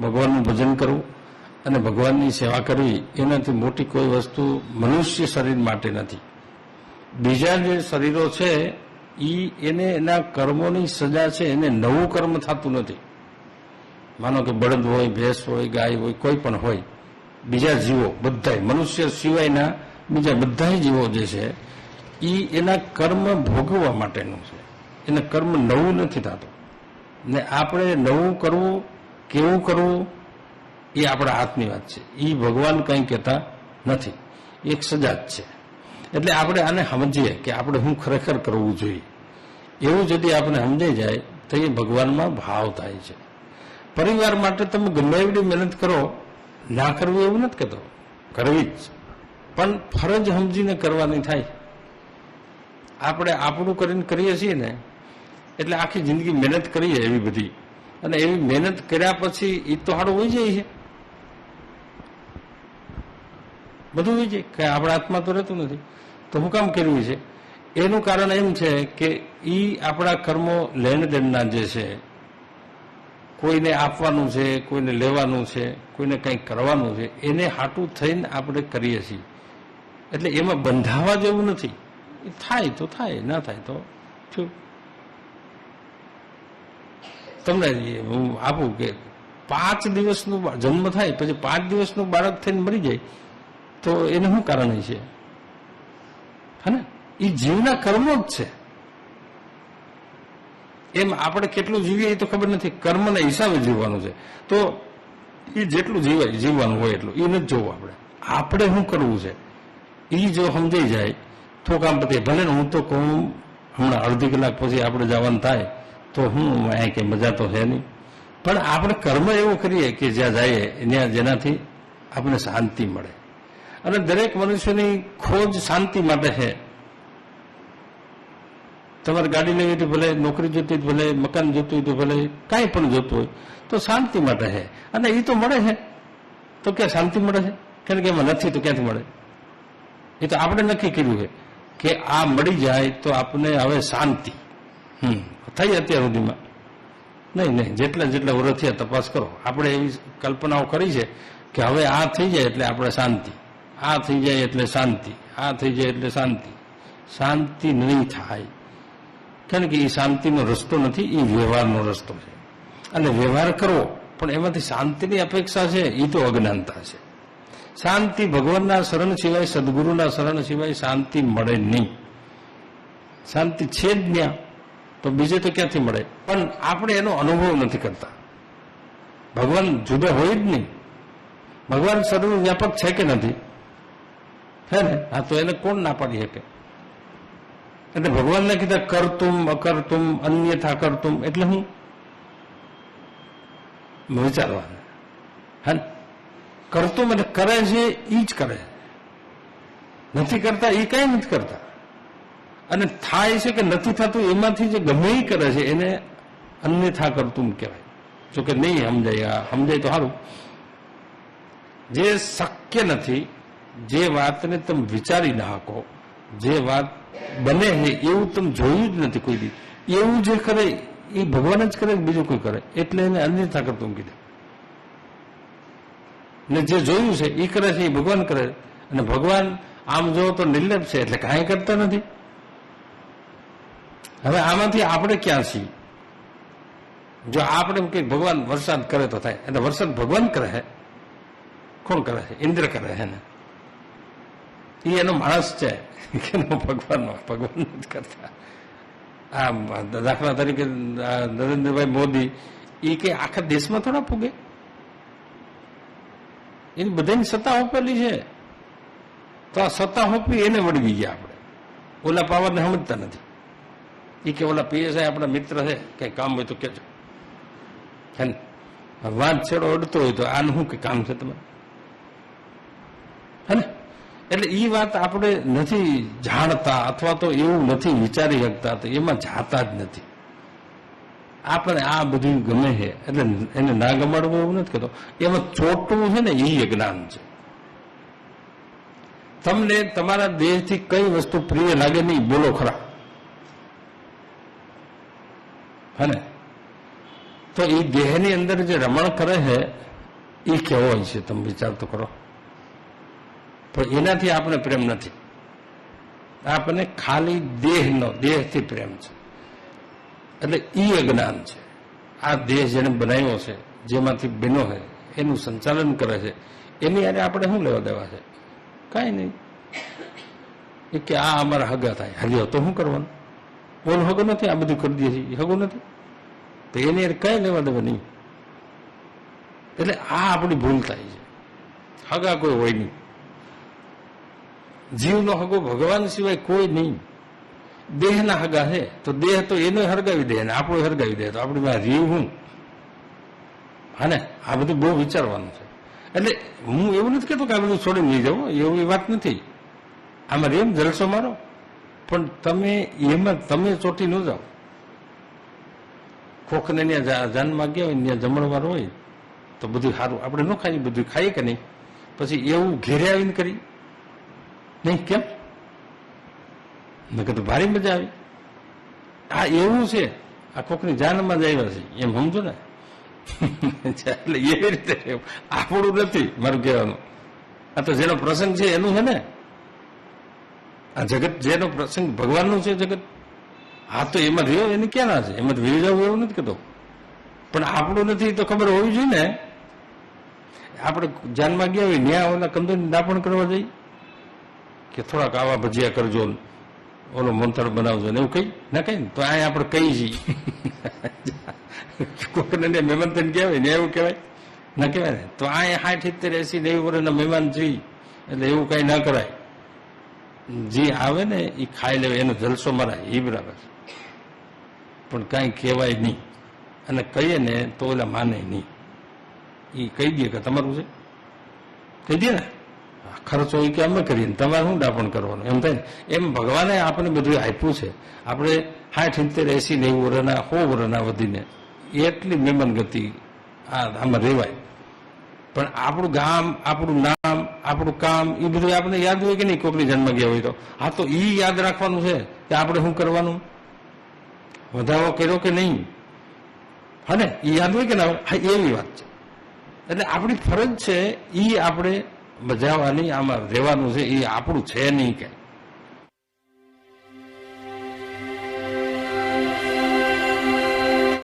ભગવાનનું ભજન કરવું અને ભગવાનની સેવા કરવી એનાથી મોટી કોઈ વસ્તુ મનુષ્ય શરીર માટે નથી. બીજા જે શરીરો છે એને એના કર્મોની સજા છે, એને નવું કર્મ થતું નથી. માનો કે બળદ હોય, ભેંસ હોય, ગાય હોય, કોઈ પણ હોય, બીજા જીવો બધા મનુષ્ય સિવાયના બીજા બધા જીવો જે છે એ એના કર્મ ભોગવવા માટેનું છે. એને કર્મ નવું નથી થતું. ને આપણે નવું કરવું, કેવું કરવું એ આપણા હાથની વાત છે. એ ભગવાન કંઈ કહેતા નથી, એક સજા જ છે. એટલે આપણે આને સમજીએ કે આપણે શું ખરેખર કરવું જોઈએ. એવું যদি આપણે સમજાઈ જાય તો એ ભગવાનમાં ભાવ થાય છે. પરિવાર માટે તમે ગમે એવડી મહેનત કરો, ના કરવી એવું નથી કહેતો, કરવી જ, પણ ફરજ સમજીને કરવાની થાય. આપણે આપણું કરીને કરીએ છીએ ને એટલે આખી જિંદગી મહેનત કરીએ એવી બધી, અને એવી મહેનત કર્યા પછી એ તો સારું હોઈ જાય છે, બધું હોઈ જાય, કે આપણા હાથમાં તો રહેતું નથી. તો હું કામ કરવી છે? એનું કારણ એમ છે કે એ આપણા કર્મો લેણ દેણના જે છે, કોઈને આપવાનું છે, કોઈને લેવાનું છે, કોઈને કંઈક કરવાનું છે, એને હાટું થઈને આપણે કરીએ છીએ. એટલે એમાં બંધાવા જેવું નથી. એ થાય તો થાય, ના થાય તો થયું. તમને હું આપું કે 5 દિવસનું જન્મ થાય પછી 5 દિવસનું બાળક થઈને મરી જાય તો એને શું કારણ છે? હે ને? એ જીવના કર્મો જ છે. એમ આપણે કેટલું જીવીએ એ તો ખબર નથી, કર્મના હિસાબે જીવવાનું છે. તો એ જેટલું જીવવાનું હોય એટલું એ નથી જોવું. આપણે શું કરવું છે એ જો સમજાઈ જાય તો કામ પતે. ભલે ને હું તો કહું હમણાં અડધી કલાક પછી આપણે જવાનું થાય તો હું કે મજા તો છે નહીં, પણ આપણે કર્મ એવું કરીએ કે જ્યાં જઈએ ત્યાં જેનાથી આપણને શાંતિ મળે. અને દરેક મનુષ્યની ખોજ શાંતિ માટે છે. તમારે ગાડી લેવી તો ભલે, નોકરી જોતી હોય ભલે, મકાન જોતું હોય તો ભલે, કાંઈ પણ જોતું હોય તો શાંતિ માટે છે. અને એ તો મળે છે. તો ક્યાં શાંતિ મળે છે? કારણ કે એમાં નથી તો ક્યાંથી મળે? એ તો આપણે નક્કી કર્યું છે કે આ મળી જાય તો આપણને હવે શાંતિ થઈ. અત્યાર સુધીમાં નહીં, જેટલા વર્ષ થયા તપાસ કરો. આપણે એવી કલ્પનાઓ કરી છે કે હવે આ થઈ જાય એટલે આપણે શાંતિ, આ થઈ જાય એટલે શાંતિ, આ થઈ જાય એટલે શાંતિ. શાંતિ નહીં થાય, કારણ કે એ શાંતિનો રસ્તો નથી, એ વ્યવહારનો રસ્તો છે. અને વ્યવહાર કરવો પણ એમાંથી શાંતિની અપેક્ષા છે એ તો અજ્ઞાનતા છે. શાંતિ ભગવાનના શરણ સિવાય, સદગુરુના શરણ સિવાય શાંતિ મળે નહીં. શાંતિ છે જ ત્યાં, તો બીજે તો ક્યાંથી મળે? પણ આપણે એનો અનુભવ નથી કરતા. ભગવાન જુદા હોય જ નહીં. ભગવાન સર્વવ્યાપક છે કે નથી? હે ને? હા, તો એને કોણ ના પાડી શકે? એટલે ભગવાનને કીધા કરતુમ અકર્તુમ અન્યથા કરતુમ, એટલે હું વિચારવાનું. હે ને? કરતુમ એટલે કરે છે એ જ કરે, નથી કરતા એ કઈ નથી કરતા. અને થાય છે કે નથી થતું એમાંથી જે ગમે એ કરે છે એને અન્યથા કરતુમ કહેવાય. જોકે નહીં સમજાય તો સારું. જે શક્ય નથી, જે વાતને તમે વિચારી ના શકો, જે વાત બને છે એવું તમે જોયું જ નથી કોઈ દી, એવું જે કરે એ ભગવાન જ કરે, બીજું કોઈ કરે, એટલે એને અન્યથા કરતુમ કીધું. ને જે જોયું છે એ કરે છે, એ ભગવાન કરે. અને ભગવાન આમ જો તો નિર્લેપ છે એટલે કાંઈ કરતા નથી. હવે આમાંથી આપણે ક્યાં છીએ? જો આપણે કંઈક ભગવાન વરસાદ કરે તો થાય, એટલે વરસાદ ભગવાન કરે છે? કોણ કરે છે? ઇન્દ્ર કરે છે ને? એ એનો માણસ છે કે ભગવાન જ કરતા. આ દાખલા તરીકે નરેન્દ્રભાઈ મોદી એ કઈ આખા દેશમાં થોડા પૂગે? એની બધાની સત્તા હોપેલી છે. તો આ સત્તા હોપી એને વળવી ગયા આપણે. ઓલા પાવરને સમજતા નથી. એ કે ઓલા પીએસઆઈ આપણા મિત્ર છે, કઈ કામ હોય તો કેજો. હે ને? વાત છેડો અડતો હોય તો આનું શું કે કામ છે તમારે? હે ને? એટલે એ વાત આપણે નથી જાણતા, અથવા તો એવું નથી વિચારી શકતા, તો એમાં જાતા જ નથી. આપણે આ બધું ગમે છે એટલે એને ના ગમાડવું એવું નથી કહેતો. એમાં ચોટવું છે ને એ અજ્ઞાન છે. તમને તમારા દેહથી કઈ વસ્તુ પ્રિય લાગે નહીં, બોલો ખરા. હે ને? તો એ દેહની અંદર જે રમણ કરે છે એ કેવો હોય છે તમે વિચાર તો કરો. પણ એનાથી આપણે પ્રેમ નથી, આપણને ખાલી દેહથી પ્રેમ છે. એટલે ઈ અજ્ઞાન છે. આ દેહ જેને બનાવ્યો છે, જેમાંથી બન્યો છે, એનું સંચાલન કરે છે, એની યારે આપણે શું લેવા દેવા છે? કાંઈ નહીં. એ કે આ અમારા હગા થાય, હાલ્યો તો શું કરવાનું? ઓલો હગો નથી, આ બધું કરી દે છે, એ હગો નથી, તો એની યારે કઈ લેવા દેવા નહીં. એટલે આ આપણી ભૂલ થાય છે. હગા કોઈ હોય નહીં. જીવનો હગો ભગવાન સિવાય કોઈ નહીં. દેહના હગા છે તો દેહ તો એને હરગાવી દે ને આપણો હરગાવી દે તો આપણી પાસે રીવ હું. હા ને, આ બધું બહુ વિચારવાનું છે. એટલે હું એવું નથી કહેતો કે આ બધું છોડીને નહીં જવું, એવી વાત નથી. આમાં એમ જલસો મારો, પણ તમે એમાં તમે ચોટી ન જાઓ. ખોખને ત્યાં જાનમાં ગયા હોય ત્યાં જમણવાર હોય તો બધું સારું, આપણે ન ખાઈએ, બધું ખાઈએ કે નહીં, પછી એવું ઘેરે આવીને કરી નહીં કેમ? નકર તો ભારી મજા આવી. આ એવું છે, આ કોકની જાનમાં જ આવ્યા છે એમ સમજો ને. એટલે એવી રીતે આપણું નથી મારું કહેવાનું. આ તો જેનો પ્રસંગ છે એનું છે ને. આ જગત જેનો પ્રસંગ ભગવાનનું છે જગત, હા તો એમાં રહ્યો એને ક્યાં ના છે, એમાં વીર જવું એવું નથી કહેતો. પણ આપણું નથી તો ખબર હોવી જોઈએ ને. આપણે જાનમાં ગયા હોય ન્યા ઓલા કંદોની દાપણ કરવા જઈ કે થોડાક આવા ભજીયા કરજો, ઓલો મંથળ બનાવજો ને એવું કઈ ના કઈ ને તો અહીંયા આપણે કહી છીએ. કોકને મહેમાન થઈને ગયા હોય ને એવું કહેવાય ના કહેવાય ને. તો અહીંયા 60, 70, 80, 90 વર્ષના મહેમાન છીએ એટલે એવું કઈ ના કરાય. જે આવે ને એ ખાઈ લેવે, એનો જલસો મરાય એ બરાબર. પણ કાંઈ કહેવાય નહીં, અને કહીએ ને તો ઓલા માને નહીં. એ કહી દે કે તમારું છે, કહી દે ને ખર્ચો હોય કે અમે કરીએ, તમારે શું ડાપણ કરવાનું એમ થાય ને. એમ ભગવાને આપણને બધું આપ્યું છે. આપણે 60, 70, 80, 90 વર્ષના 100 વર્ષના વધીને એટલી મહેમાન ગતિ આમાં રહેવાય. પણ આપણું ગામ, આપણું નામ, આપણું કામ એ બધું આપણે યાદ હોય કે નહીં? કોકની જન્મ ગયા હોય તો હા, તો એ યાદ રાખવાનું છે કે આપણે શું કરવાનું, વધારો કર્યો કે નહીં, હા ને, એ યાદ હોય કે ના? હા, એવી વાત છે. એટલે આપણી ફરજ છે એ આપણે બજાવવાની, આમાં રહેવાનું છે. એ આપણું છે નહીં કાંઈ.